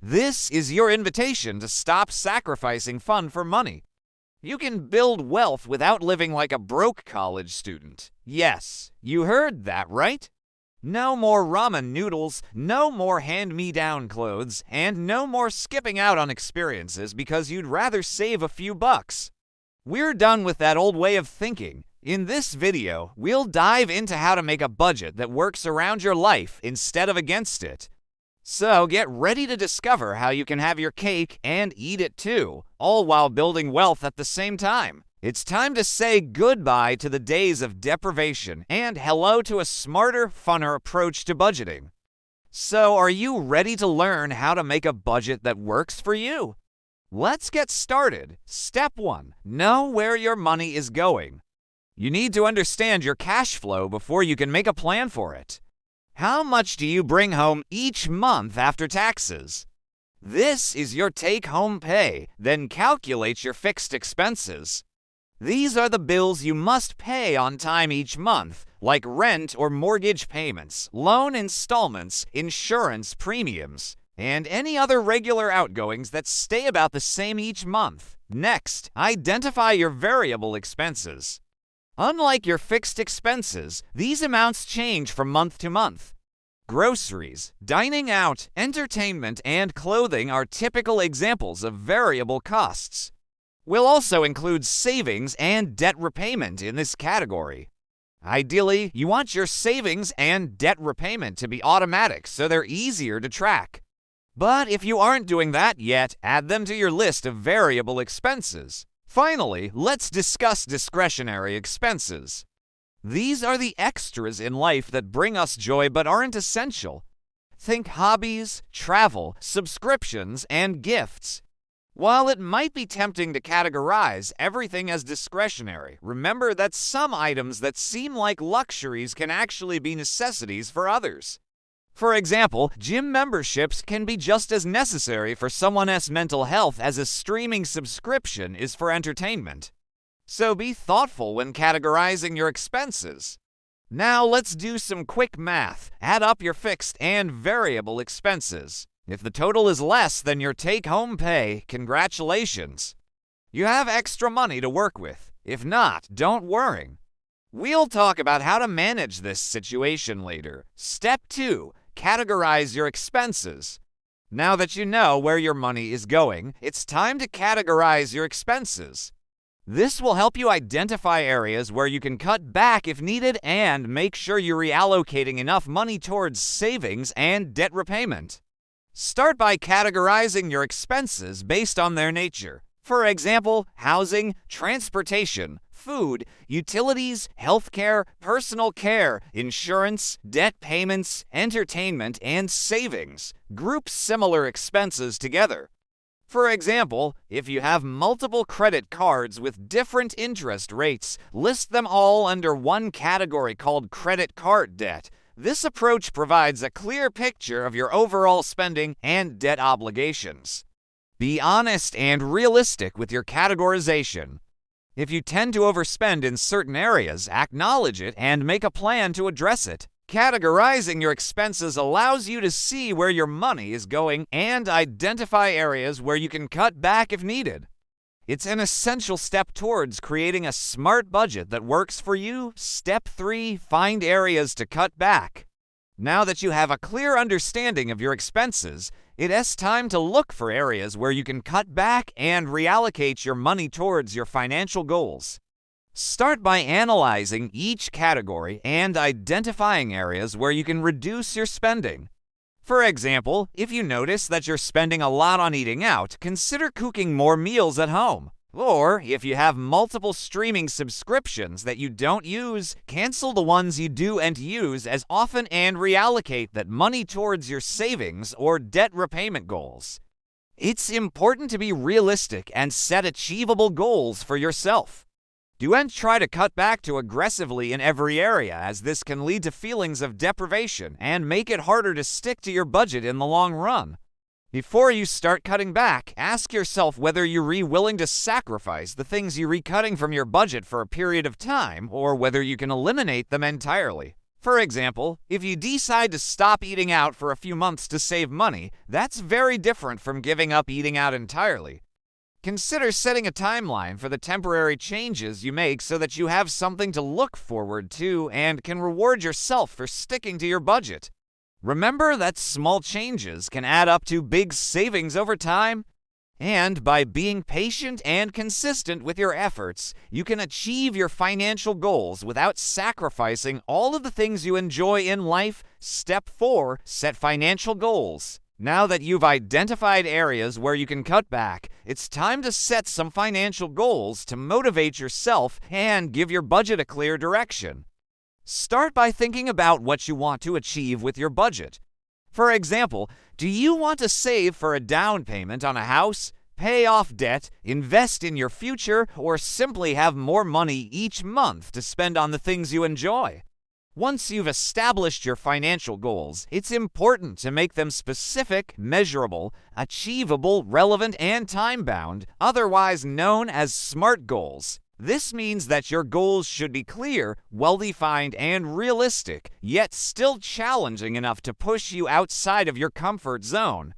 This is your invitation to stop sacrificing fun for money. You can build wealth without living like a broke college student. Yes, you heard that right. No more ramen noodles, no more hand-me-down clothes, and no more skipping out on experiences because you'd rather save a few bucks. We're done with that old way of thinking. In this video, we'll dive into how to make a budget that works around your life instead of against it. So get ready to discover how you can have your cake and eat it too, all while building wealth at the same time. It's time to say goodbye to the days of deprivation and hello to a smarter, funner approach to budgeting. So are you ready to learn how to make a budget that works for you? Let's get started. Step 1. Know where your money is going. You need to understand your cash flow before you can make a plan for it. How much do you bring home each month after taxes? This is your take-home pay. Then calculate your fixed expenses. These are the bills you must pay on time each month, like rent or mortgage payments, loan installments, insurance premiums, and any other regular outgoings that stay about the same each month. Next, identify your variable expenses. Unlike your fixed expenses, these amounts change from month to month. Groceries, dining out, entertainment, and clothing are typical examples of variable costs. We'll also include savings and debt repayment in this category. Ideally, you want your savings and debt repayment to be automatic so they're easier to track. But if you aren't doing that yet, add them to your list of variable expenses. Finally, let's discuss discretionary expenses. These are the extras in life that bring us joy but aren't essential. Think hobbies, travel, subscriptions, and gifts. While it might be tempting to categorize everything as discretionary, remember that some items that seem like luxuries can actually be necessities for others. For example, gym memberships can be just as necessary for someone's mental health as a streaming subscription is for entertainment. So be thoughtful when categorizing your expenses. Now let's do some quick math. Add up your fixed and variable expenses. If the total is less than your take-home pay, congratulations. You have extra money to work with. If not, don't worry. We'll talk about how to manage this situation later. Step 2. Categorize your expenses. Now that you know where your money is going, it's time to categorize your expenses. This will help you identify areas where you can cut back if needed and make sure you're reallocating enough money towards savings and debt repayment. Start by categorizing your expenses based on their nature. For example, housing, transportation, food, utilities, healthcare, personal care, insurance, debt payments, entertainment, and savings. Group similar expenses together. For example, if you have multiple credit cards with different interest rates, list them all under one category called credit card debt. This approach provides a clear picture of your overall spending and debt obligations. Be honest and realistic with your categorization. If you tend to overspend in certain areas, acknowledge it and make a plan to address it. Categorizing your expenses allows you to see where your money is going and identify areas where you can cut back if needed. It's an essential step towards creating a smart budget that works for you. Step 3. Find areas to cut back. Now that you have a clear understanding of your expenses, it's time to look for areas where you can cut back and reallocate your money towards your financial goals. Start by analyzing each category and identifying areas where you can reduce your spending. For example, if you notice that you're spending a lot on eating out, consider cooking more meals at home. Or, if you have multiple streaming subscriptions that you don't use, cancel the ones you do and use as often and reallocate that money towards your savings or debt repayment goals. It's important to be realistic and set achievable goals for yourself. Don't try to cut back too aggressively in every area, as this can lead to feelings of deprivation and make it harder to stick to your budget in the long run. Before you start cutting back, ask yourself whether you're willing to sacrifice the things you're cutting from your budget for a period of time or whether you can eliminate them entirely. For example, if you decide to stop eating out for a few months to save money, that's very different from giving up eating out entirely. Consider setting a timeline for the temporary changes you make so that you have something to look forward to and can reward yourself for sticking to your budget. Remember that small changes can add up to big savings over time. And by being patient and consistent with your efforts, you can achieve your financial goals without sacrificing all of the things you enjoy in life. Step 4. Set financial goals. Now that you've identified areas where you can cut back, it's time to set some financial goals to motivate yourself and give your budget a clear direction. Start by thinking about what you want to achieve with your budget. For example, do you want to save for a down payment on a house, pay off debt, invest in your future, or simply have more money each month to spend on the things you enjoy? Once you've established your financial goals, it's important to make them specific, measurable, achievable, relevant, and time-bound, otherwise known as SMART goals. This means that your goals should be clear, well-defined, and realistic, yet still challenging enough to push you outside of your comfort zone.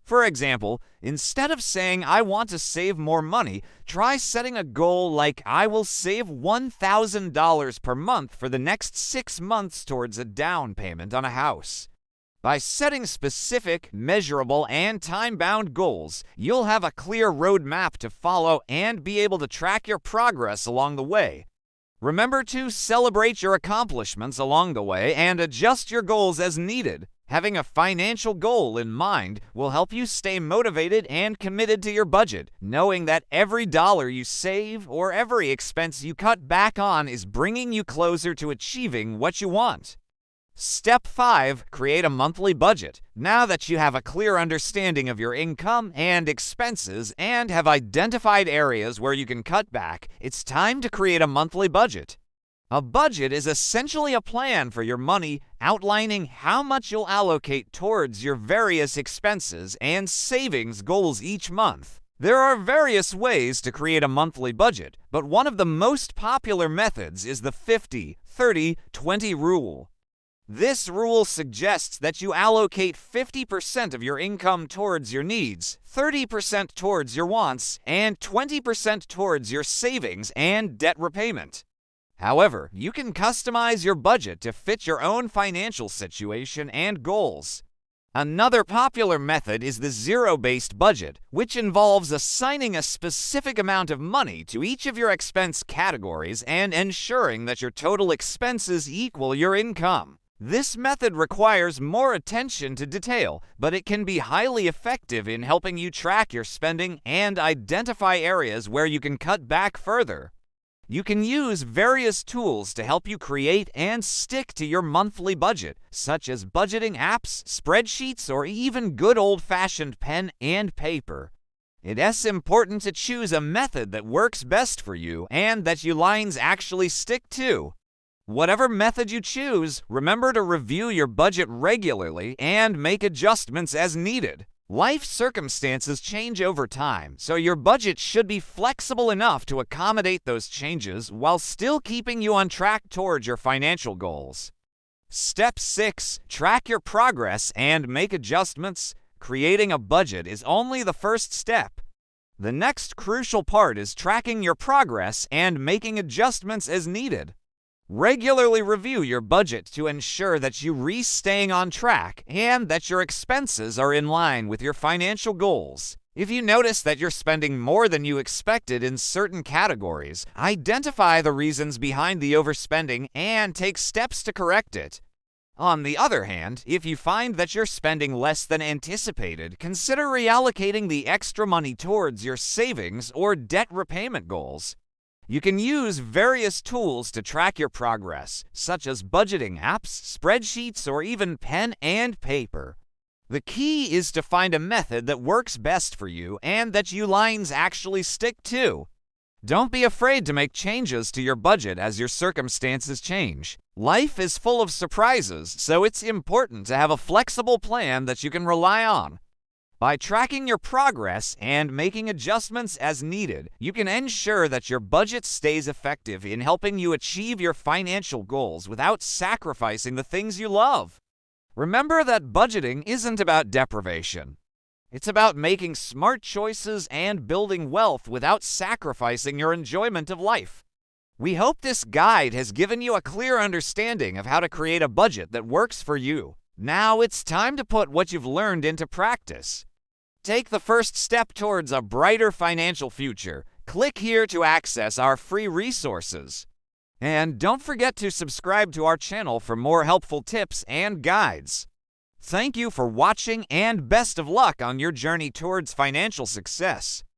For example, instead of saying, "I want to save more money," try setting a goal like, "I will save $1,000 per month for the next 6 months towards a down payment on a house." By setting specific, measurable, and time-bound goals, you'll have a clear roadmap to follow and be able to track your progress along the way. Remember to celebrate your accomplishments along the way and adjust your goals as needed. Having a financial goal in mind will help you stay motivated and committed to your budget, knowing that every dollar you save or every expense you cut back on is bringing you closer to achieving what you want. Step 5. Create a monthly budget. Now that you have a clear understanding of your income and expenses and have identified areas where you can cut back, it's time to create a monthly budget. A budget is essentially a plan for your money, outlining how much you'll allocate towards your various expenses and savings goals each month. There are various ways to create a monthly budget, but one of the most popular methods is the 50-30-20 rule. This rule suggests that you allocate 50% of your income towards your needs, 30% towards your wants, and 20% towards your savings and debt repayment. However, you can customize your budget to fit your own financial situation and goals. Another popular method is the zero-based budget, which involves assigning a specific amount of money to each of your expense categories and ensuring that your total expenses equal your income. This method requires more attention to detail, but it can be highly effective in helping you track your spending and identify areas where you can cut back further. You can use various tools to help you create and stick to your monthly budget, such as budgeting apps, spreadsheets, or even good old-fashioned pen and paper. It's important to choose a method that works best for you and that your lines actually stick to. Whatever method you choose, remember to review your budget regularly and make adjustments as needed. Life circumstances change over time, so your budget should be flexible enough to accommodate those changes while still keeping you on track towards your financial goals. Step 6. Track your progress and make adjustments. Creating a budget is only the first step. The next crucial part is tracking your progress and making adjustments as needed. Regularly review your budget to ensure that you're staying on track and that your expenses are in line with your financial goals. If you notice that you're spending more than you expected in certain categories, identify the reasons behind the overspending and take steps to correct it. On the other hand, if you find that you're spending less than anticipated, consider reallocating the extra money towards your savings or debt repayment goals. You can use various tools to track your progress, such as budgeting apps, spreadsheets, or even pen and paper. The key is to find a method that works best for you and that your lines actually stick to. Don't be afraid to make changes to your budget as your circumstances change. Life is full of surprises, so it's important to have a flexible plan that you can rely on. By tracking your progress and making adjustments as needed, you can ensure that your budget stays effective in helping you achieve your financial goals without sacrificing the things you love. Remember that budgeting isn't about deprivation. It's about making smart choices and building wealth without sacrificing your enjoyment of life. We hope this guide has given you a clear understanding of how to create a budget that works for you. Now it's time to put what you've learned into practice. Take the first step towards a brighter financial future. Click here to access our free resources. And don't forget to subscribe to our channel for more helpful tips and guides. Thank you for watching and best of luck on your journey towards financial success.